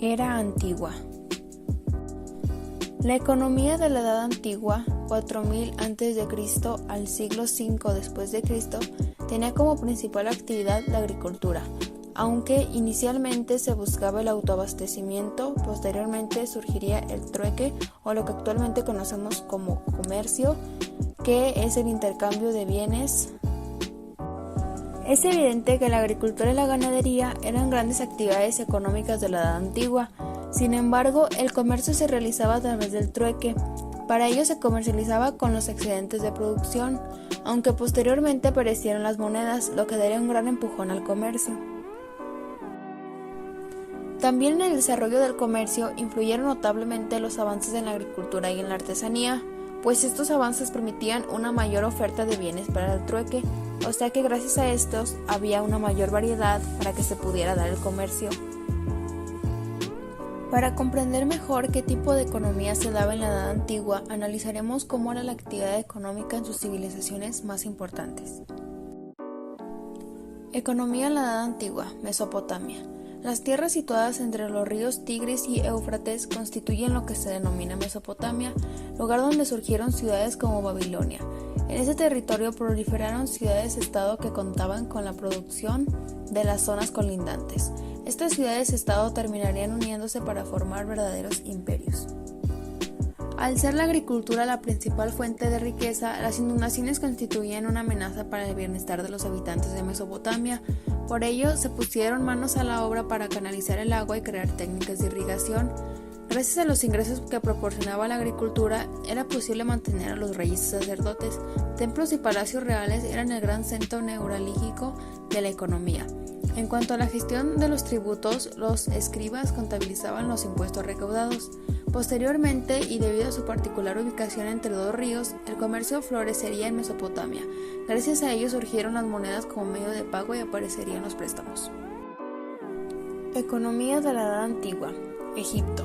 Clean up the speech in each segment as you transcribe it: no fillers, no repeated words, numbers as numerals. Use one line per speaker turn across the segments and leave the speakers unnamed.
Era antigua. La economía de la Edad Antigua, 4000 a.C. al siglo V después de Cristo, tenía como principal actividad la agricultura. Aunque inicialmente se buscaba el autoabastecimiento, posteriormente surgiría el trueque o lo que actualmente conocemos como comercio, que es el intercambio de bienes. Es evidente que la agricultura y la ganadería eran grandes actividades económicas de la Edad Antigua. Sin embargo, el comercio se realizaba a través del trueque. Para ello se comercializaba con los excedentes de producción, aunque posteriormente aparecieron las monedas, lo que daría un gran empujón al comercio. También en el desarrollo del comercio influyeron notablemente los avances en la agricultura y en la artesanía, pues estos avances permitían una mayor oferta de bienes para el trueque, o sea que gracias a estos había una mayor variedad para que se pudiera dar el comercio. Para comprender mejor qué tipo de economía se daba en la Edad Antigua, analizaremos cómo era la actividad económica en sus civilizaciones más importantes. Economía en la Edad Antigua, Mesopotamia. Las tierras situadas entre los ríos Tigris y Éufrates constituyen lo que se denomina Mesopotamia, lugar donde surgieron ciudades como Babilonia. En ese territorio proliferaron ciudades-estado que contaban con la producción de las zonas colindantes. Estas ciudades-estado terminarían uniéndose para formar verdaderos imperios. Al ser la agricultura la principal fuente de riqueza, las inundaciones constituían una amenaza para el bienestar de los habitantes de Mesopotamia. Por ello, se pusieron manos a la obra para canalizar el agua y crear técnicas de irrigación. Gracias a los ingresos que proporcionaba la agricultura, era posible mantener a los reyes y sacerdotes. Templos y palacios reales eran el gran centro neurálgico de la economía. En cuanto a la gestión de los tributos, los escribas contabilizaban los impuestos recaudados. Posteriormente, y debido a su particular ubicación entre dos ríos, el comercio florecería en Mesopotamia. Gracias a ello surgieron las monedas como medio de pago y aparecerían los préstamos. Economía de la Edad Antigua, Egipto.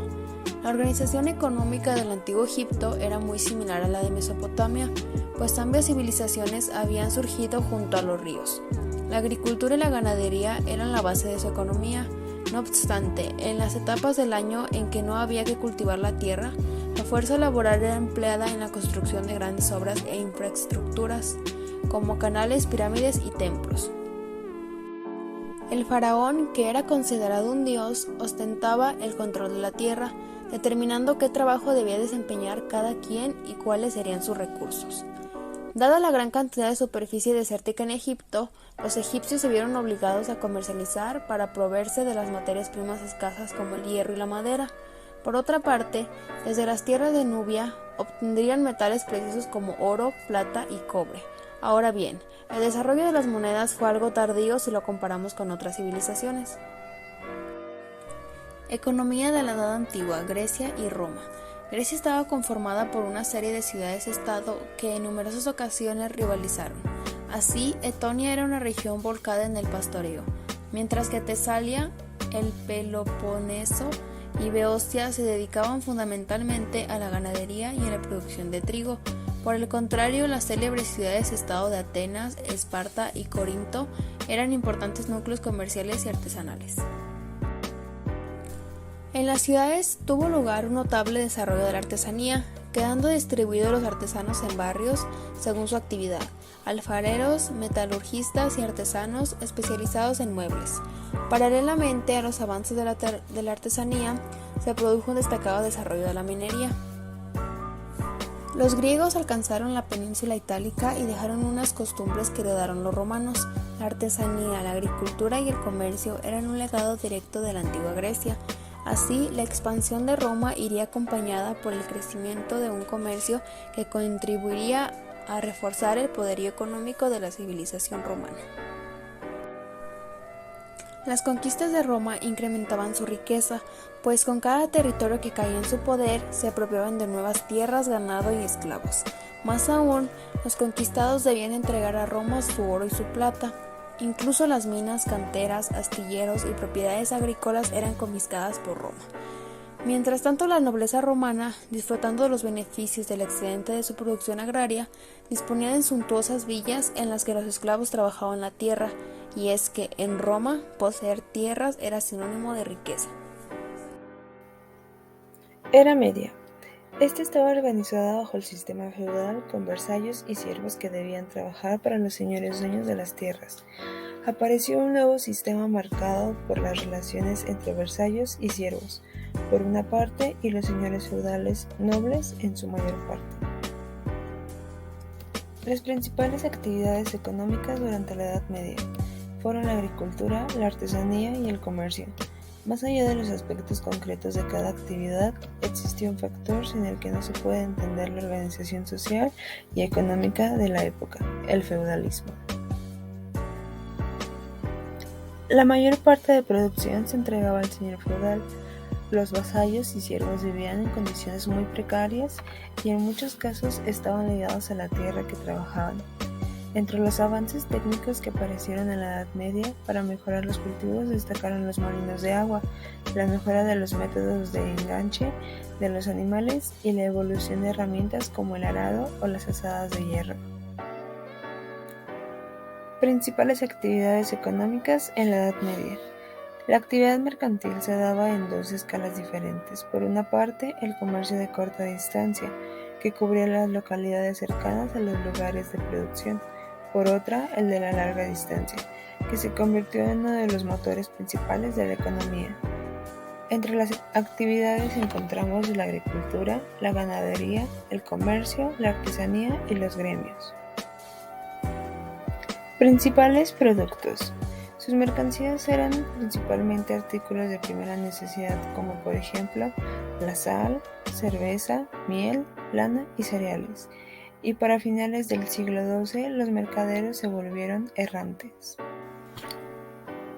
La organización económica del antiguo Egipto era muy similar a la de Mesopotamia, pues ambas civilizaciones habían surgido junto a los ríos. La agricultura y la ganadería eran la base de su economía. No obstante, en las etapas del año en que no había que cultivar la tierra, la fuerza laboral era empleada en la construcción de grandes obras e infraestructuras, como canales, pirámides y templos. El faraón, que era considerado un dios, ostentaba el control de la tierra, determinando qué trabajo debía desempeñar cada quien y cuáles serían sus recursos. Dada la gran cantidad de superficie desértica en Egipto, los egipcios se vieron obligados a comercializar para proveerse de las materias primas escasas como el hierro y la madera. Por otra parte, desde las tierras de Nubia obtendrían metales preciosos como oro, plata y cobre. Ahora bien, el desarrollo de las monedas fue algo tardío si lo comparamos con otras civilizaciones. Economía de la Edad Antigua, Grecia y Roma. Grecia estaba conformada por una serie de ciudades-estado que en numerosas ocasiones rivalizaron. Así, Etonia era una región volcada en el pastoreo, mientras que Tesalia, el Peloponeso y Beocia se dedicaban fundamentalmente a la ganadería y a la producción de trigo. Por el contrario, las célebres ciudades-estado de Atenas, Esparta y Corinto eran importantes núcleos comerciales y artesanales. En las ciudades tuvo lugar un notable desarrollo de la artesanía, quedando distribuidos los artesanos en barrios según su actividad, alfareros, metalurgistas y artesanos especializados en muebles. Paralelamente a los avances de la artesanía, se produjo un destacado desarrollo de la minería. Los griegos alcanzaron la península itálica y dejaron unas costumbres que heredaron los romanos. La artesanía, la agricultura y el comercio eran un legado directo de la antigua Grecia. Así, la expansión de Roma iría acompañada por el crecimiento de un comercio que contribuiría a reforzar el poderío económico de la civilización romana. Las conquistas de Roma incrementaban su riqueza, pues con cada territorio que caía en su poder se apropiaban de nuevas tierras, ganado y esclavos. Más aún, los conquistados debían entregar a Roma su oro y su plata. Incluso las minas, canteras, astilleros y propiedades agrícolas eran confiscadas por Roma. Mientras tanto, la nobleza romana, disfrutando de los beneficios del excedente de su producción agraria, disponía de suntuosas villas en las que los esclavos trabajaban la tierra, y es que en Roma poseer tierras era sinónimo de riqueza.
Era media. Esta estaba organizada bajo el sistema feudal con vasallos y siervos que debían trabajar para los señores dueños de las tierras. Apareció un nuevo sistema marcado por las relaciones entre vasallos y siervos, por una parte, y los señores feudales nobles en su mayor parte. Las principales actividades económicas durante la Edad Media fueron la agricultura, la artesanía y el comercio. Más allá de los aspectos concretos de cada actividad, existía un factor sin el que no se puede entender la organización social y económica de la época: el feudalismo. La mayor parte de producción se entregaba al señor feudal. Los vasallos y siervos vivían en condiciones muy precarias y en muchos casos estaban ligados a la tierra que trabajaban. Entre los avances técnicos que aparecieron en la Edad Media para mejorar los cultivos destacaron los molinos de agua, la mejora de los métodos de enganche de los animales y la evolución de herramientas como el arado o las azadas de hierro. Principales actividades económicas en la Edad Media. La actividad mercantil se daba en dos escalas diferentes. Por una parte, el comercio de corta distancia, que cubría las localidades cercanas a los lugares de producción. Por otra, el de la larga distancia, que se convirtió en uno de los motores principales de la economía. Entre las actividades encontramos la agricultura, la ganadería, el comercio, la artesanía y los gremios. Principales productos. Sus mercancías eran principalmente artículos de primera necesidad, como por ejemplo la sal, cerveza, miel, lana y cereales. Y para finales del siglo XII los mercaderes se volvieron errantes.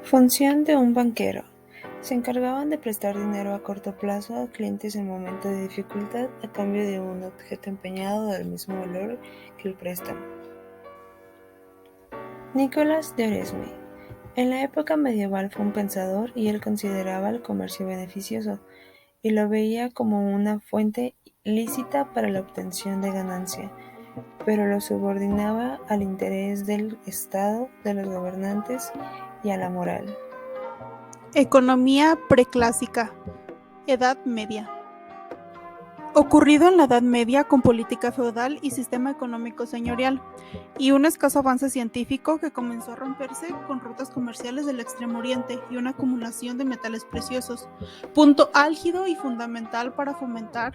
Función de un banquero. Se encargaban de prestar dinero a corto plazo a clientes en momentos de dificultad a cambio de un objeto empeñado del mismo valor que el préstamo. Nicolás de Oresme. En la época medieval fue un pensador y él consideraba el comercio beneficioso y lo veía como una fuente lícita para la obtención de ganancia, pero lo subordinaba al interés del Estado, de los gobernantes y a la moral.
Economía preclásica. Edad Media. Ocurrido en la Edad Media con política feudal y sistema económico señorial, y un escaso avance científico que comenzó a romperse con rutas comerciales del Extremo Oriente y una acumulación de metales preciosos, punto álgido y fundamental para fomentar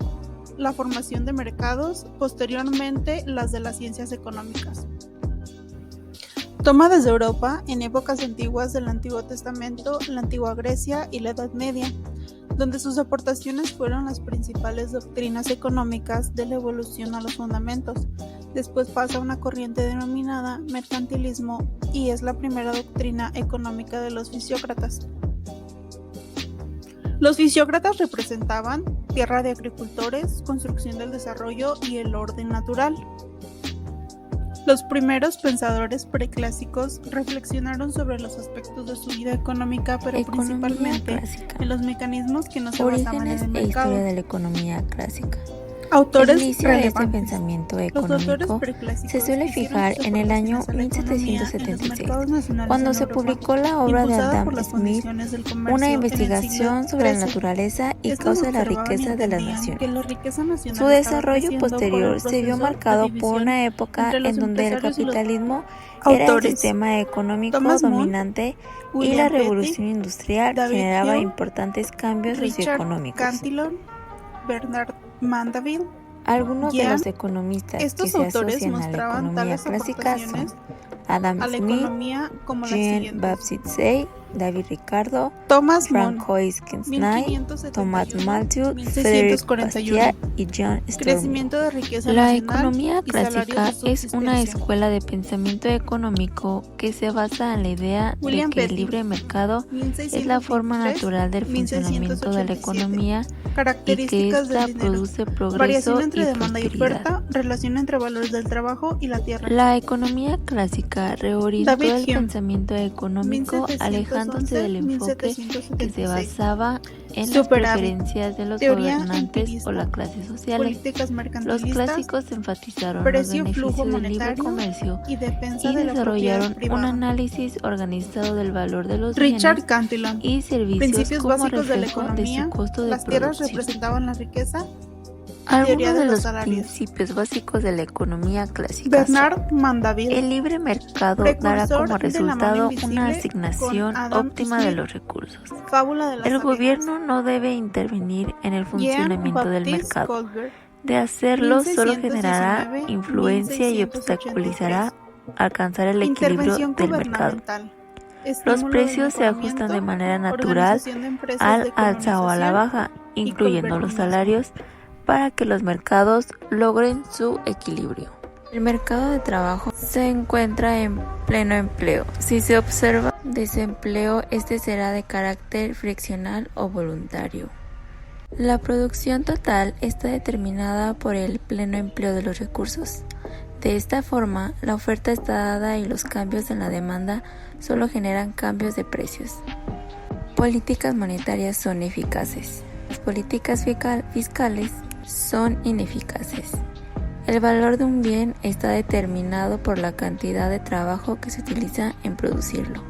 la formación de mercados, posteriormente las de las ciencias económicas. Toma desde Europa en épocas antiguas del Antiguo Testamento, la antigua Grecia y la Edad Media, donde sus aportaciones fueron las principales doctrinas económicas de la evolución a los fundamentos. Después pasa una corriente denominada mercantilismo y es la primera doctrina económica de los fisiócratas. Los fisiócratas representaban tierra de agricultores, construcción del desarrollo y el orden natural. Los primeros pensadores preclásicos reflexionaron sobre los aspectos de su vida económica, pero principalmente en los mecanismos que no se basaban en el mercado.
Orígenes e historia de la economía clásica.
Autores
el inicio de este pensamiento económico se suele fijar en el año 1776, cuando se publicó la obra de Adam Smith, Una investigación sobre la naturaleza y causa de la riqueza de las naciones. Su desarrollo posterior se vio marcado por una época en donde el capitalismo era el sistema económico dominante y la revolución industrial generaba importantes cambios socioeconómicos.
Bernard Mandeville.
Algunos de los economistas que se asocian a la economía clásica son Adam Smith, Jean-Baptiste Say, David Ricardo, Francois Knight, Thomas Malthus, Frédéric Bastiat y John Stuart.
La economía clásica es una escuela de pensamiento económico que se basa en la idea de que el libre mercado es la forma natural del funcionamiento de la economía y que ésta produce progreso y prosperidad.
Relación entre valores del trabajo y la tierra.
La economía clásica reorientó el pensamiento económico alejándose del enfoque que se basaba
en las preferencias de los gobernantes o las clases sociales. Los clásicos enfatizaron los beneficios del libre comercio y desarrollaron un análisis organizado del valor de los bienes y servicios como reflejo de su costo de
las tierras representaban la riqueza.
Algunos de los principios básicos de la economía clásica
Bernard Mandeville,
el libre mercado dará como resultado una asignación óptima de los recursos. El gobierno no debe intervenir en el funcionamiento del mercado. De hacerlo, solo generará influencia y obstaculizará alcanzar el equilibrio del mercado. Los precios se ajustan de manera natural al alza o a la baja, incluyendo los salarios, para que los mercados logren su equilibrio. El mercado de trabajo se encuentra en pleno empleo. Si se observa desempleo, este será de carácter friccional o voluntario. La producción total está determinada por el pleno empleo de los recursos. De esta forma, la oferta está dada y los cambios en la demanda solo generan cambios de precios. Políticas monetarias son eficaces. Las políticas fiscales son ineficaces. El valor de un bien está determinado por la cantidad de trabajo que se utiliza en producirlo.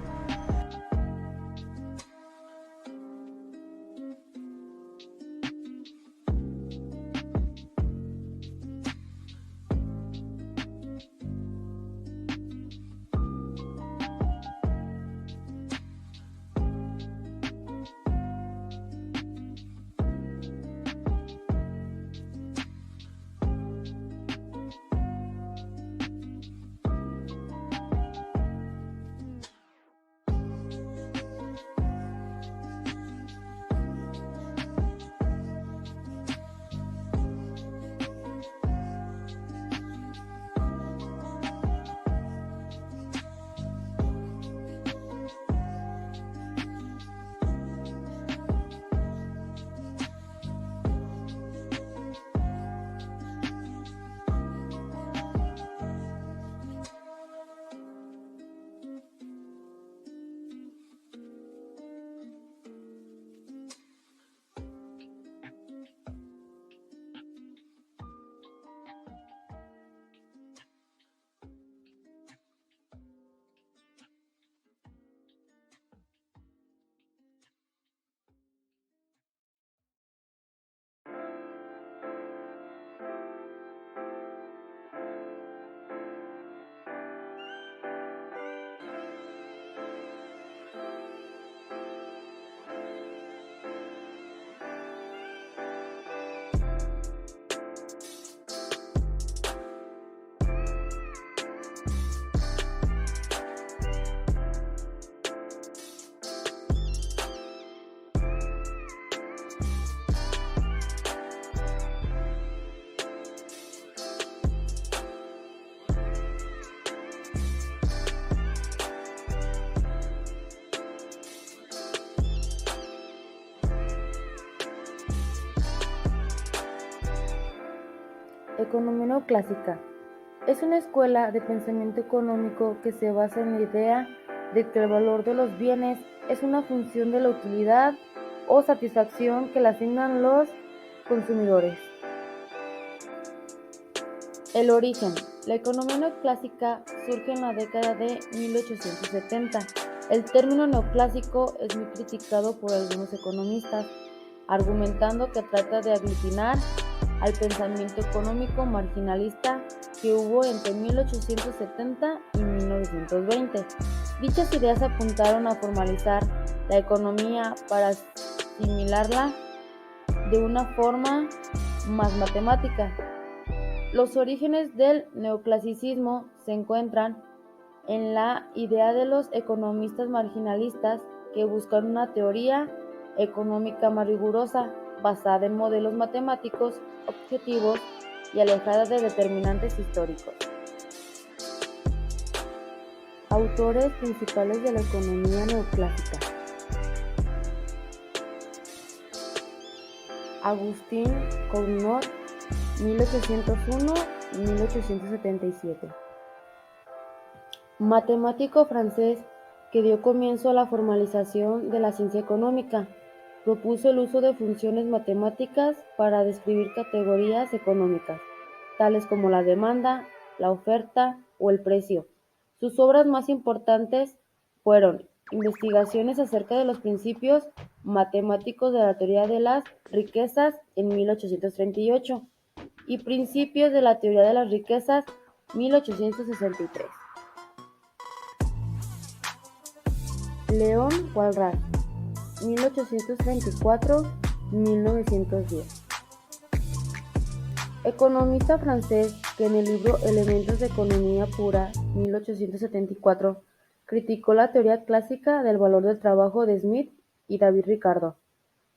Economía neoclásica es una escuela de pensamiento económico que se basa en la idea de que el valor de los bienes es una función de la utilidad o satisfacción que le asignan los consumidores. El origen. La economía neoclásica surge en la década de 1870. El término neoclásico es muy criticado por algunos economistas, argumentando que trata de aglutinar al pensamiento económico marginalista que hubo entre 1870 y 1920. Dichas ideas apuntaron a formalizar la economía para asimilarla de una forma más matemática. Los orígenes del neoclasicismo se encuentran en la idea de los economistas marginalistas que buscan una teoría económica más rigurosa, basada en modelos matemáticos objetivos y alejada de determinantes históricos. Autores principales de la economía neoclásica: Agustín Cougnot, 1801-1877. Matemático francés que dio comienzo a la formalización de la ciencia económica.
Propuso el uso de funciones matemáticas para describir categorías económicas, tales como la demanda, la oferta o el precio. Sus obras más importantes fueron investigaciones acerca de los principios matemáticos de la teoría de las riquezas en 1838 y principios de la teoría de las riquezas 1863. León Walras, 1834-1910. Economista francés que en el libro Elementos de Economía Pura, 1874, criticó la teoría clásica del valor del trabajo de Smith y David Ricardo.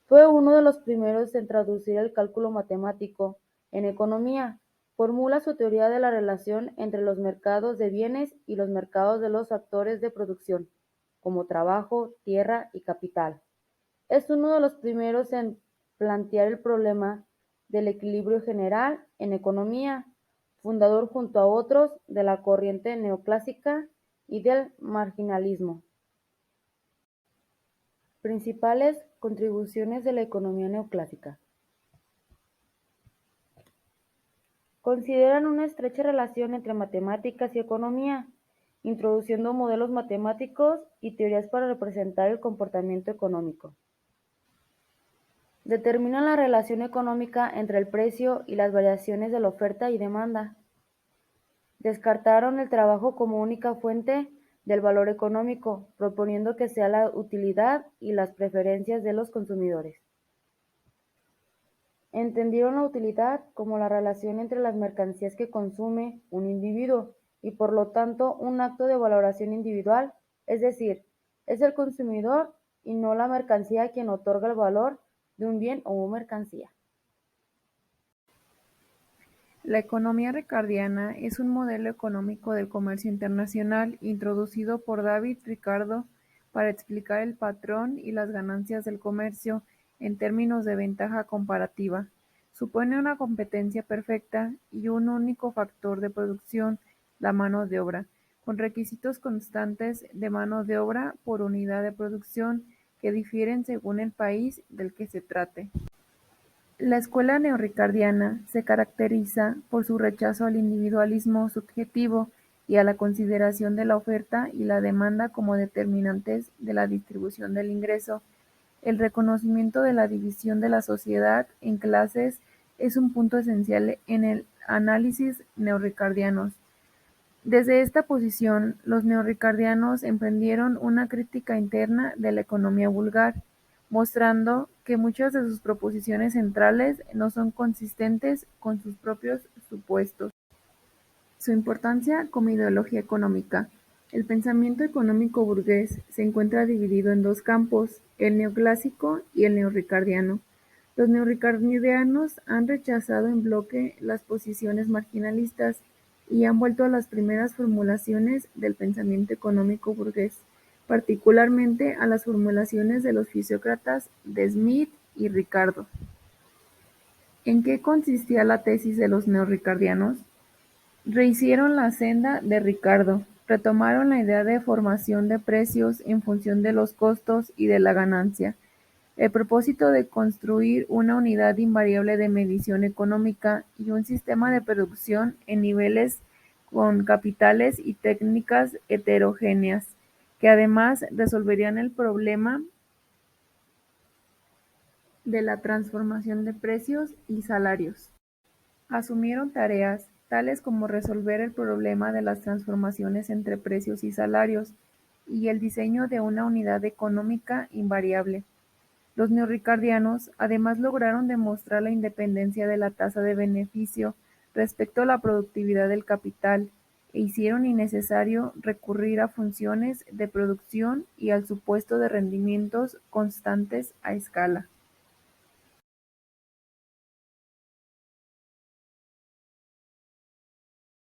Fue uno de los primeros en traducir el cálculo matemático en economía. Formula su teoría de la relación entre los mercados de bienes y los mercados de los factores de producción, como trabajo, tierra y capital. Es uno de los primeros en plantear el problema del equilibrio general en economía, fundador junto a otros de la corriente neoclásica y del marginalismo. Principales contribuciones de la economía neoclásica. Consideran una estrecha relación entre matemáticas y economía, introduciendo modelos matemáticos y teorías para representar el comportamiento económico. Determinan la relación económica entre el precio y las variaciones de la oferta y demanda. Descartaron el trabajo como única fuente del valor económico, proponiendo que sea la utilidad y las preferencias de los consumidores. Entendieron la utilidad como la relación entre las mercancías que consume un individuo y por lo tanto un acto de valoración individual, es decir, es el consumidor y no la mercancía quien otorga el valor de un bien o mercancía.
La economía ricardiana es un modelo económico del comercio internacional introducido por David Ricardo para explicar el patrón y las ganancias del comercio en términos de ventaja comparativa. Supone una competencia perfecta y un único factor de producción, la mano de obra, con requisitos constantes de mano de obra por unidad de producción que difieren según el país del que se trate. La escuela neorricardiana se caracteriza por su rechazo al individualismo subjetivo y a la consideración de la oferta y la demanda como determinantes de la distribución del ingreso. El reconocimiento de la división de la sociedad en clases es un punto esencial en el análisis neorricardianos. Desde esta posición, los neorricardianos emprendieron una crítica interna de la economía vulgar, mostrando que muchas de sus proposiciones centrales no son consistentes con sus propios supuestos. Su importancia como ideología económica. El pensamiento económico burgués se encuentra dividido en dos campos, el neoclásico y el neorricardiano. Los neorricardianos han rechazado en bloque las posiciones marginalistas y han vuelto a las primeras formulaciones del pensamiento económico burgués, particularmente a las formulaciones de los fisiócratas de Smith y Ricardo. ¿En qué consistía la tesis de los neorricardianos? Rehicieron la senda de Ricardo, retomaron la idea de formación de precios en función de los costos y de la ganancia, el propósito de construir una unidad invariable de medición económica y un sistema de producción en niveles con capitales y técnicas heterogéneas, que además resolverían el problema de la transformación de precios y salarios. Asumieron tareas tales como resolver el problema de las transformaciones entre precios y salarios y el diseño de una unidad económica invariable. Los neorricardianos además lograron demostrar la independencia de la tasa de beneficio respecto a la productividad del capital e hicieron innecesario recurrir a funciones de producción y al supuesto de rendimientos constantes a escala.